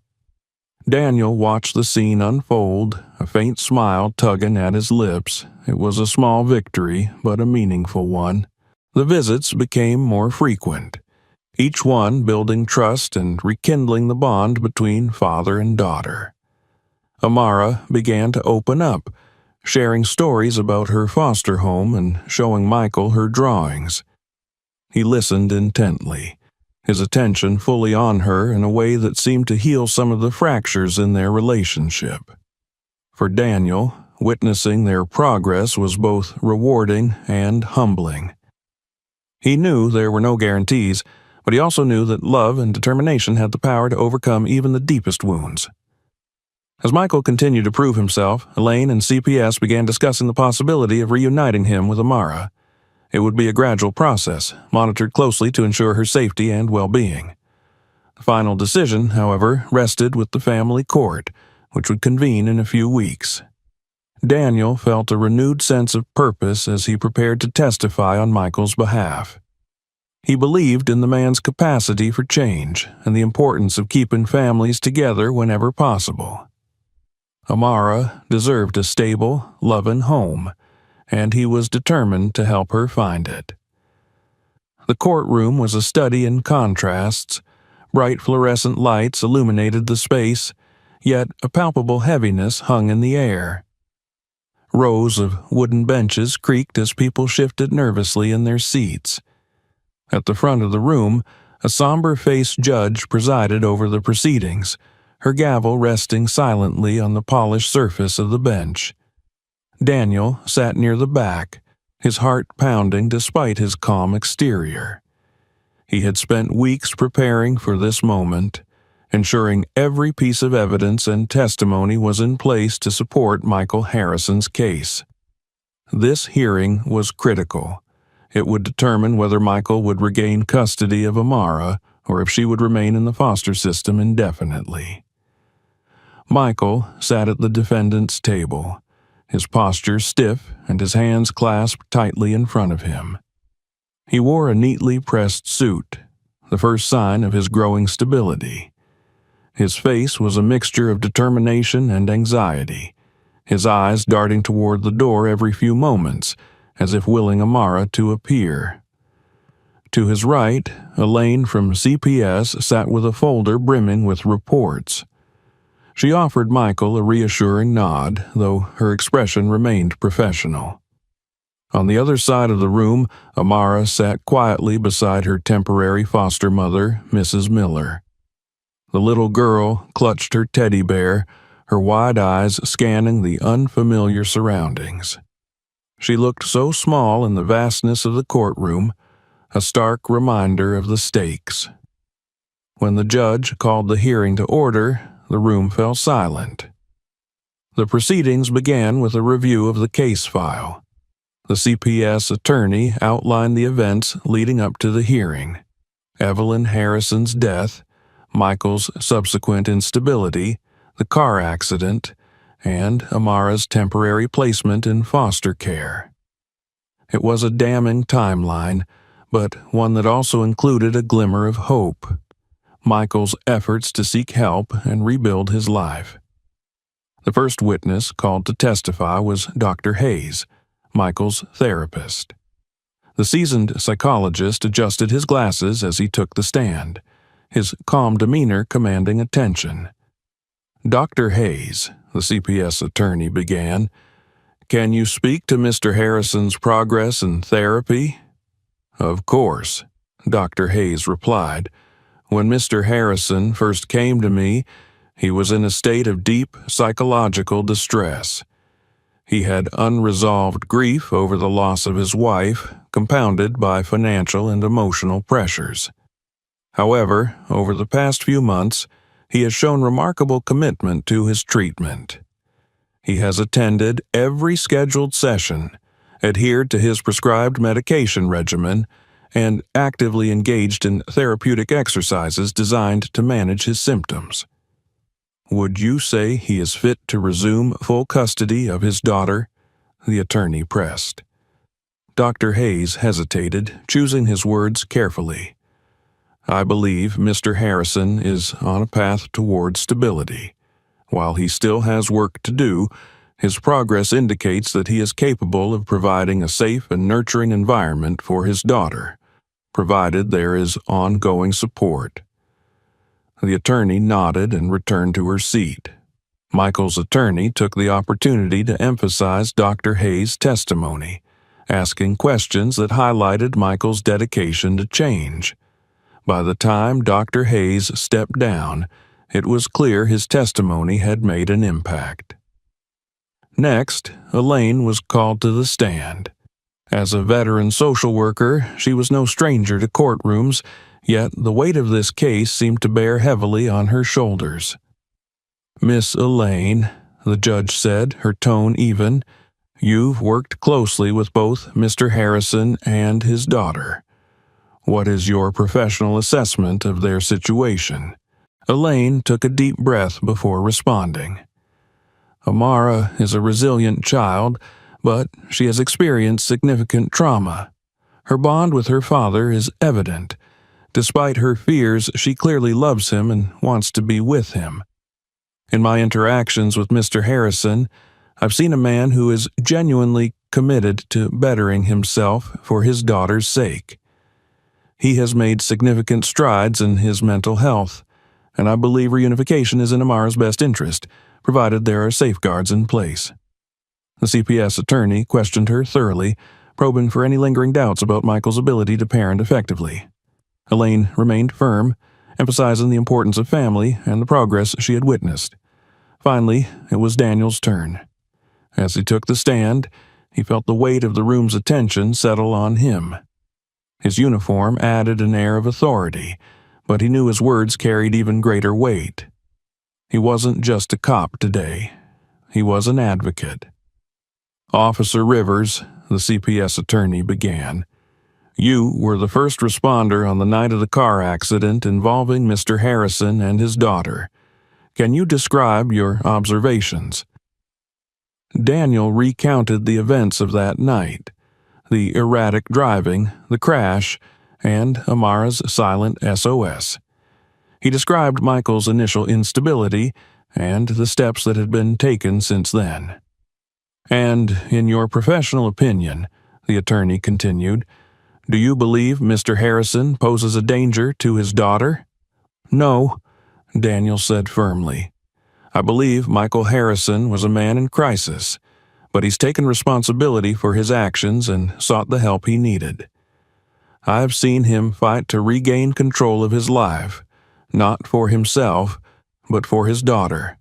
Daniel watched the scene unfold, a faint smile tugging at his lips. It was a small victory, but a meaningful one. The visits became more frequent, each one building trust and rekindling the bond between father and daughter. Amara began to open up, sharing stories about her foster home and showing Michael her drawings. He listened intently, his attention fully on her in a way that seemed to heal some of the fractures in their relationship. For Daniel, witnessing their progress was both rewarding and humbling. He knew there were no guarantees, but he also knew that love and determination had the power to overcome even the deepest wounds. As Michael continued to prove himself, Elaine and CPS began discussing the possibility of reuniting him with Amara. It would be a gradual process, monitored closely to ensure her safety and well-being. The final decision, however, rested with the family court, which would convene in a few weeks. Daniel felt a renewed sense of purpose as he prepared to testify on Michael's behalf. He believed in the man's capacity for change and the importance of keeping families together whenever possible. Amara deserved a stable, loving home, and he was determined to help her find it. The courtroom was a study in contrasts. Bright fluorescent lights illuminated the space, yet a palpable heaviness hung in the air. Rows of wooden benches creaked as people shifted nervously in their seats. At the front of the room, a somber-faced judge presided over the proceedings, her gavel resting silently on the polished surface of the bench. Daniel sat near the back, his heart pounding despite his calm exterior. He had spent weeks preparing for this moment, ensuring every piece of evidence and testimony was in place to support Michael Harrison's case. This hearing was critical. It would determine whether Michael would regain custody of Amara or if she would remain in the foster system indefinitely. Michael sat at the defendant's table, his posture stiff and his hands clasped tightly in front of him. He wore a neatly pressed suit, the first sign of his growing stability. His face was a mixture of determination and anxiety, his eyes darting toward the door every few moments, as if willing Amara to appear. To his right, Elaine from CPS sat with a folder brimming with reports. She offered Michael a reassuring nod, though her expression remained professional. On the other side of the room, Amara sat quietly beside her temporary foster mother, Mrs. Miller. The little girl clutched her teddy bear, her wide eyes scanning the unfamiliar surroundings. She looked so small in the vastness of the courtroom, a stark reminder of the stakes. When the judge called the hearing to order, the room fell silent. The proceedings began with a review of the case file. The CPS attorney outlined the events leading up to the hearing: Evelyn Harrison's death, Michael's subsequent instability, the car accident, and Amara's temporary placement in foster care. It was a damning timeline, but one that also included a glimmer of hope: Michael's efforts to seek help and rebuild his life. The first witness called to testify was Dr. Hayes, Michael's therapist. The seasoned psychologist adjusted his glasses as he took the stand, his calm demeanor commanding attention. "Dr. Hayes," the CPS attorney began, "can you speak to Mr. Harrison's progress in therapy?" "Of course," Dr. Hayes replied. "When Mr. Harrison first came to me, he was in a state of deep psychological distress. He had unresolved grief over the loss of his wife, compounded by financial and emotional pressures. However, over the past few months, he has shown remarkable commitment to his treatment. He has attended every scheduled session, adhered to his prescribed medication regimen, and actively engaged in therapeutic exercises designed to manage his symptoms. Would you say he is fit to resume full custody of his daughter?" the attorney pressed. Dr. Hayes hesitated, choosing his words carefully. "I believe Mr. Harrison is on a path toward stability. While he still has work to do, his progress indicates that he is capable of providing a safe and nurturing environment for his daughter, provided there is ongoing support." The attorney nodded and returned to her seat. Michael's attorney took the opportunity to emphasize Dr. Hayes' testimony, asking questions that highlighted Michael's dedication to change. By the time Dr. Hayes stepped down, it was clear his testimony had made an impact. Next, Elaine was called to the stand. As a veteran social worker, she was no stranger to courtrooms, yet the weight of this case seemed to bear heavily on her shoulders. "Miss Elaine," the judge said, her tone even, "you've worked closely with both Mr. Harrison and his daughter. What is your professional assessment of their situation?" Elaine took a deep breath before responding. "Amara is a resilient child, but she has experienced significant trauma. Her bond with her father is evident. Despite her fears, she clearly loves him and wants to be with him. In my interactions with Mr. Harrison, I've seen a man who is genuinely committed to bettering himself for his daughter's sake. He has made significant strides in his mental health, and I believe reunification is in Amara's best interest, provided there are safeguards in place." The CPS attorney questioned her thoroughly, probing for any lingering doubts about Michael's ability to parent effectively. Elaine remained firm, emphasizing the importance of family and the progress she had witnessed. Finally, it was Daniel's turn. As he took the stand, he felt the weight of the room's attention settle on him. His uniform added an air of authority, but he knew his words carried even greater weight. He wasn't just a cop today. He was an advocate. Officer Rivers, the CPS attorney, began. You were the first responder on the night of the car accident involving Mr. Harrison and his daughter. Can you describe your observations? Daniel recounted the events of that night, the erratic driving, the crash, and Amara's silent SOS. He described Michael's initial instability and the steps that had been taken since then. And, in your professional opinion, the attorney continued, do you believe Mr. Harrison poses a danger to his daughter? No, Daniel said firmly. I believe Michael Harrison was a man in crisis, but he's taken responsibility for his actions and sought the help he needed. I've seen him fight to regain control of his life, not for himself, but for his daughter.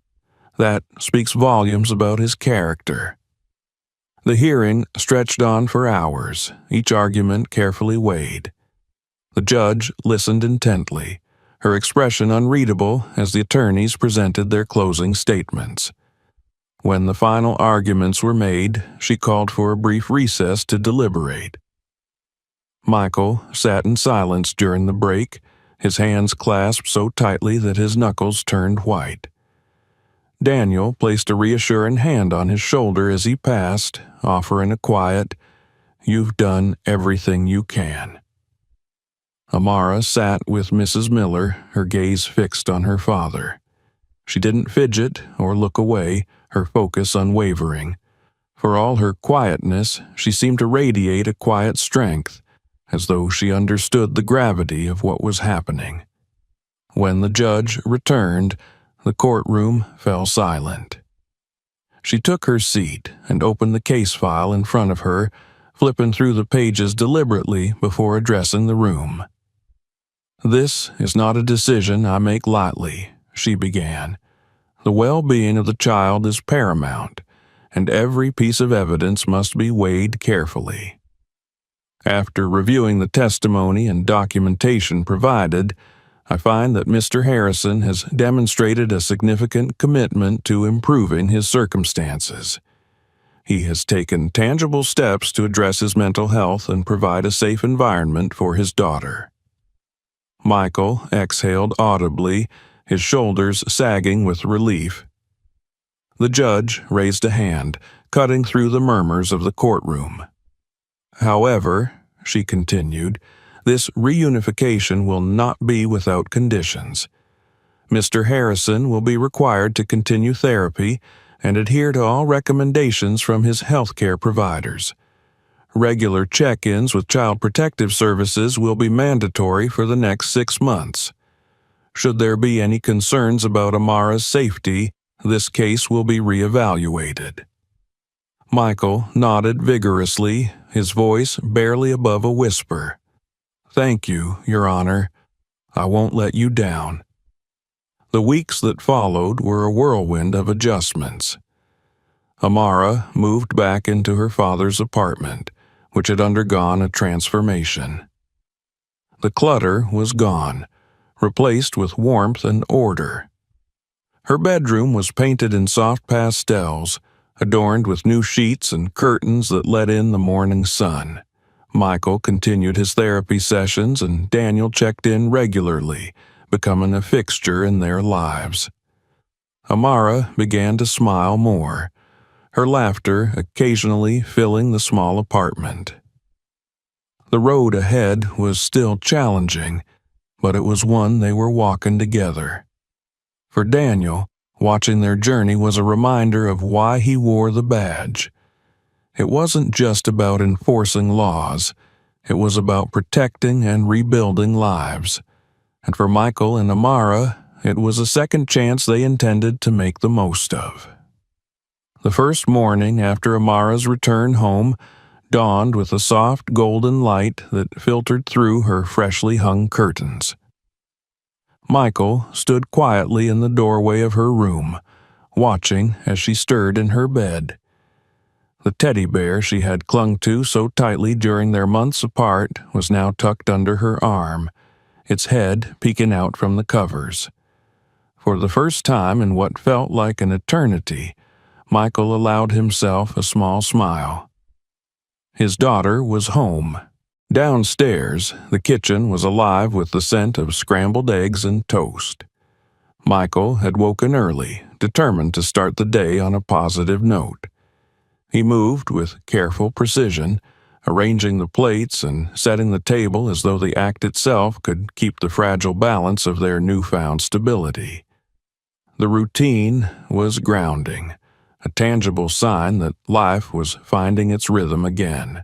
That speaks volumes about his character. The hearing stretched on for hours, each argument carefully weighed. The judge listened intently, her expression unreadable as the attorneys presented their closing statements. When the final arguments were made, she called for a brief recess to deliberate. Michael sat in silence during the break, his hands clasped so tightly that his knuckles turned white. Daniel placed a reassuring hand on his shoulder as he passed, offering a quiet, "You've done everything you can." Amara sat with Mrs. Miller, her gaze fixed on her father. She didn't fidget or look away, her focus unwavering. For all her quietness, she seemed to radiate a quiet strength, as though she understood the gravity of what was happening. When the judge returned, the courtroom fell silent. She took her seat and opened the case file in front of her, flipping through the pages deliberately before addressing the room. This is not a decision I make lightly, she began. The well-being of the child is paramount, and every piece of evidence must be weighed carefully. After reviewing the testimony and documentation provided, I find that Mr. Harrison has demonstrated a significant commitment to improving his circumstances. He has taken tangible steps to address his mental health and provide a safe environment for his daughter. Michael exhaled audibly, his shoulders sagging with relief. The judge raised a hand, cutting through the murmurs of the courtroom. However, she continued, this reunification will not be without conditions. Mr. Harrison will be required to continue therapy and adhere to all recommendations from his healthcare providers. Regular check-ins with Child Protective Services will be mandatory for the next 6 months. Should there be any concerns about Amara's safety, this case will be reevaluated. Michael nodded vigorously, his voice barely above a whisper. Thank you, Your Honor. I won't let you down. The weeks that followed were a whirlwind of adjustments. Amara moved back into her father's apartment, which had undergone a transformation. The clutter was gone, replaced with warmth and order. Her bedroom was painted in soft pastels, adorned with new sheets and curtains that let in the morning sun. Michael continued his therapy sessions and Daniel checked in regularly, becoming a fixture in their lives. Amara began to smile more, her laughter occasionally filling the small apartment. The road ahead was still challenging, but it was one they were walking together. For Daniel, watching their journey was a reminder of why he wore the badge. It wasn't just about enforcing laws, it was about protecting and rebuilding lives. And for Michael and Amara, it was a second chance they intended to make the most of. The first morning after Amara's return home dawned with a soft golden light that filtered through her freshly hung curtains. Michael stood quietly in the doorway of her room, watching as she stirred in her bed. The teddy bear she had clung to so tightly during their months apart was now tucked under her arm, its head peeking out from the covers. For the first time in what felt like an eternity, Michael allowed himself a small smile. His daughter was home. Downstairs, the kitchen was alive with the scent of scrambled eggs and toast. Michael had woken early, determined to start the day on a positive note. He moved with careful precision, arranging the plates and setting the table as though the act itself could keep the fragile balance of their newfound stability. The routine was grounding, a tangible sign that life was finding its rhythm again.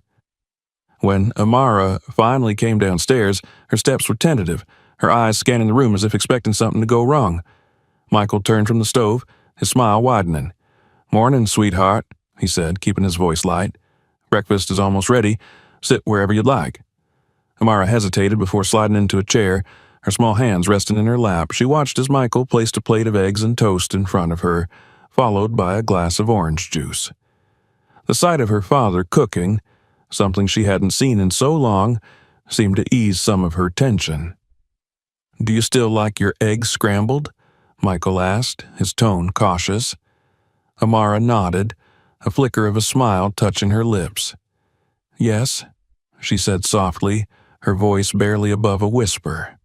When Amara finally came downstairs, her steps were tentative, her eyes scanning the room as if expecting something to go wrong. Michael turned from the stove, his smile widening. "Morning, sweetheart," he said, keeping his voice light. "Breakfast is almost ready. Sit wherever you'd like." Amara hesitated before sliding into a chair, her small hands resting in her lap. She watched as Michael placed a plate of eggs and toast in front of her, followed by a glass of orange juice. The sight of her father cooking, something she hadn't seen in so long, seemed to ease some of her tension. "Do you still like your eggs scrambled?" Michael asked, his tone cautious. Amara nodded, a flicker of a smile touching her lips. "Yes," she said softly, her voice barely above a whisper.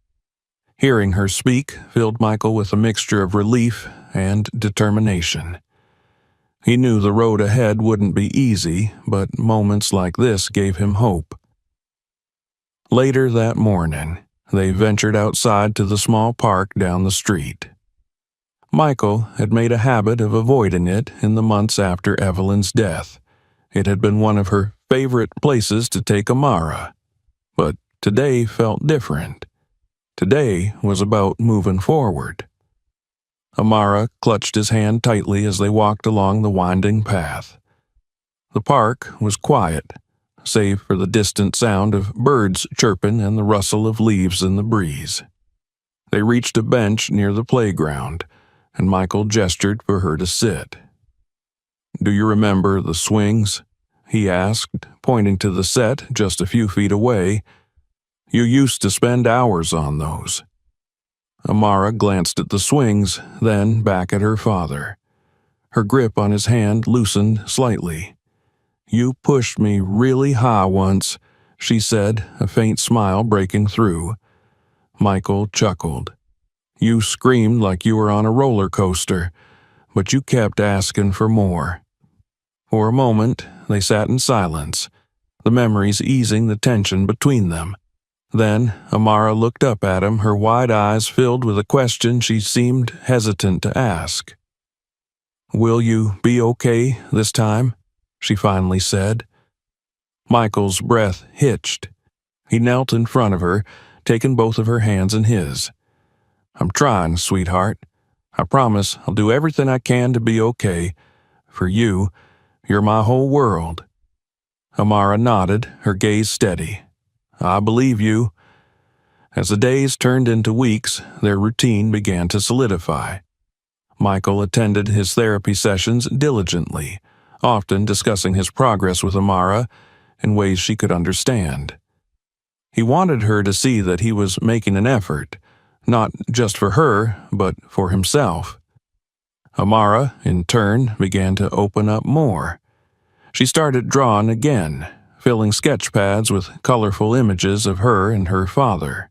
Hearing her speak filled Michael with a mixture of relief and determination. He knew the road ahead wouldn't be easy, but moments like this gave him hope. Later that morning, they ventured outside to the small park down the street. Michael had made a habit of avoiding it in the months after Evelyn's death. It had been one of her favorite places to take Amara. But today felt different. Today was about moving forward. Amara clutched his hand tightly as they walked along the winding path. The park was quiet, save for the distant sound of birds chirping and the rustle of leaves in the breeze. They reached a bench near the playground, and Michael gestured for her to sit. "Do you remember the swings?" he asked, pointing to the set just a few feet away. "You used to spend hours on those." Amara glanced at the swings, then back at her father. Her grip on his hand loosened slightly. "You pushed me really high once," she said, a faint smile breaking through. Michael chuckled. "You screamed like you were on a roller coaster, but you kept asking for more." For a moment, they sat in silence, the memories easing the tension between them. Then Amara looked up at him, her wide eyes filled with a question she seemed hesitant to ask. "Will you be okay this time?" she finally said. Michael's breath hitched. He knelt in front of her, taking both of her hands in his. "I'm trying, sweetheart. I promise I'll do everything I can to be okay. For you, you're my whole world." Amara nodded, her gaze steady. "I believe you." As the days turned into weeks, their routine began to solidify. Michael attended his therapy sessions diligently, often discussing his progress with Amara in ways she could understand. He wanted her to see that he was making an effort, not just for her, but for himself. Amara, in turn, began to open up more. She started drawing again, filling sketch pads with colorful images of her and her father.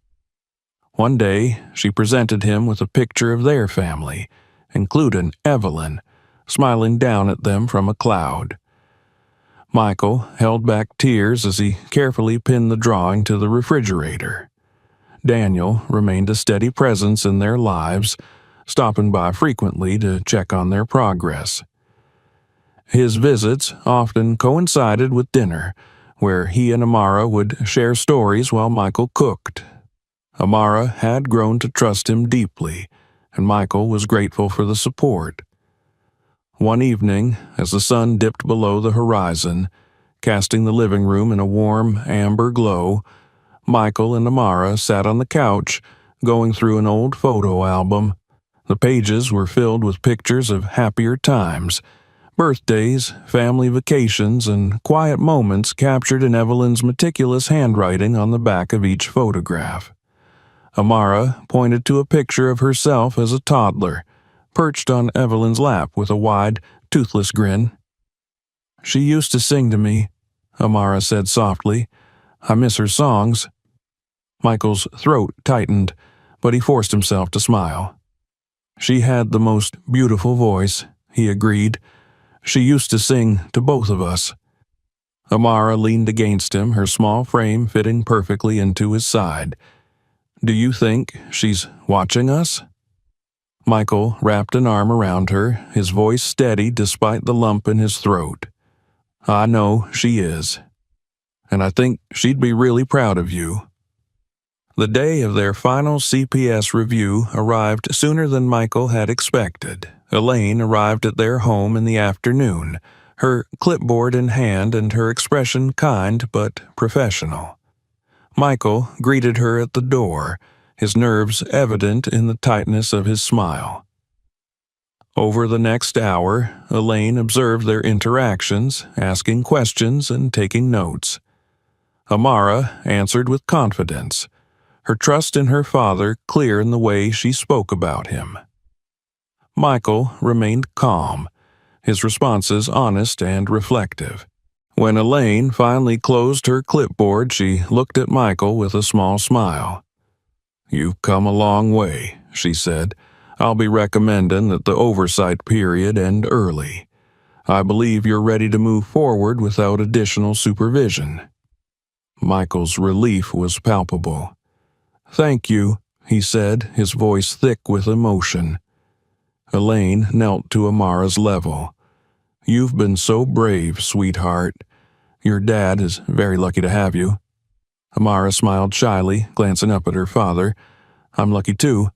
One day, she presented him with a picture of their family, including Evelyn, smiling down at them from a cloud. Michael held back tears as he carefully pinned the drawing to the refrigerator. Daniel remained a steady presence in their lives, stopping by frequently to check on their progress. His visits often coincided with dinner, where he and Amara would share stories while Michael cooked. Amara had grown to trust him deeply, and Michael was grateful for the support. One evening, as the sun dipped below the horizon, casting the living room in a warm, amber glow, Michael and Amara sat on the couch, going through an old photo album. The pages were filled with pictures of happier times, birthdays, family vacations, and quiet moments captured in Evelyn's meticulous handwriting on the back of each photograph. Amara pointed to a picture of herself as a toddler, perched on Evelyn's lap with a wide, toothless grin. "She used to sing to me," Amara said softly. "I miss her songs." Michael's throat tightened, but he forced himself to smile. "She had the most beautiful voice," he agreed. "She used to sing to both of us." Amara leaned against him, her small frame fitting perfectly into his side. "Do you think she's watching us?" Michael wrapped an arm around her, his voice steady despite the lump in his throat. "I know she is. And I think she'd be really proud of you." The day of their final CPS review arrived sooner than Michael had expected. Elaine arrived at their home in the afternoon, her clipboard in hand and her expression kind but professional. Michael greeted her at the door, his nerves evident in the tightness of his smile. Over the next hour, Elaine observed their interactions, asking questions and taking notes. Amara answered with confidence, her trust in her father clear in the way she spoke about him. Michael remained calm, his responses honest and reflective. When Elaine finally closed her clipboard, she looked at Michael with a small smile. "You've come a long way," she said. "I'll be recommending that the oversight period end early. I believe you're ready to move forward without additional supervision." Michael's relief was palpable. "Thank you," he said, his voice thick with emotion. Elaine knelt to Amara's level. "You've been so brave, sweetheart. Your dad is very lucky to have you." Amara smiled shyly, glancing up at her father. "I'm lucky too."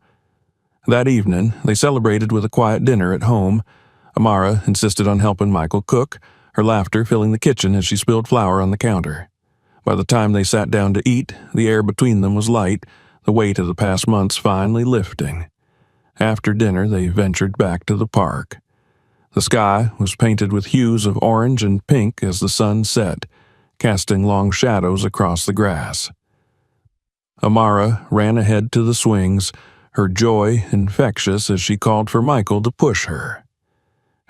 That evening, they celebrated with a quiet dinner at home. Amara insisted on helping Michael cook, her laughter filling the kitchen as she spilled flour on the counter. By the time they sat down to eat, the air between them was light, the weight of the past months finally lifting. After dinner, they ventured back to the park. The sky was painted with hues of orange and pink as the sun set, casting long shadows across the grass. Amara ran ahead to the swings, her joy infectious as she called for Michael to push her.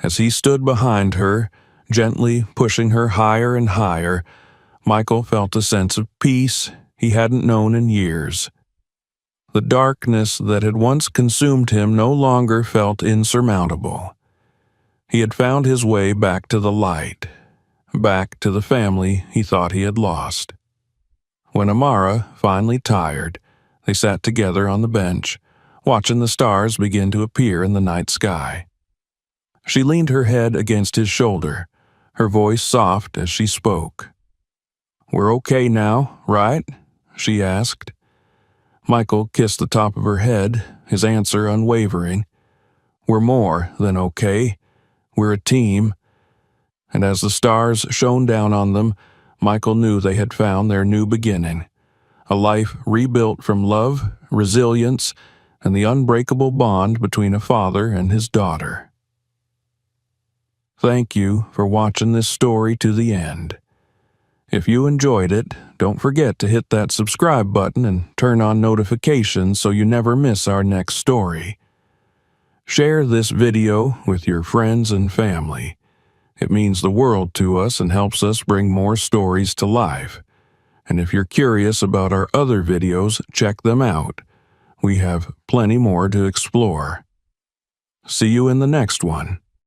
As he stood behind her, gently pushing her higher and higher, Michael felt a sense of peace he hadn't known in years. The darkness that had once consumed him no longer felt insurmountable. He had found his way back to the light, back to the family he thought he had lost. When Amara finally tired, they sat together on the bench, watching the stars begin to appear in the night sky. She leaned her head against his shoulder, her voice soft as she spoke. "We're okay now, right?" she asked. Michael kissed the top of her head, his answer unwavering. "We're more than okay. We're a team." And as the stars shone down on them, Michael knew they had found their new beginning, a life rebuilt from love, resilience, and the unbreakable bond between a father and his daughter. Thank you for watching this story to the end. If you enjoyed it, don't forget to hit that subscribe button and turn on notifications so you never miss our next story. Share this video with your friends and family. It means the world to us and helps us bring more stories to life. And if you're curious about our other videos, check them out. We have plenty more to explore. See you in the next one.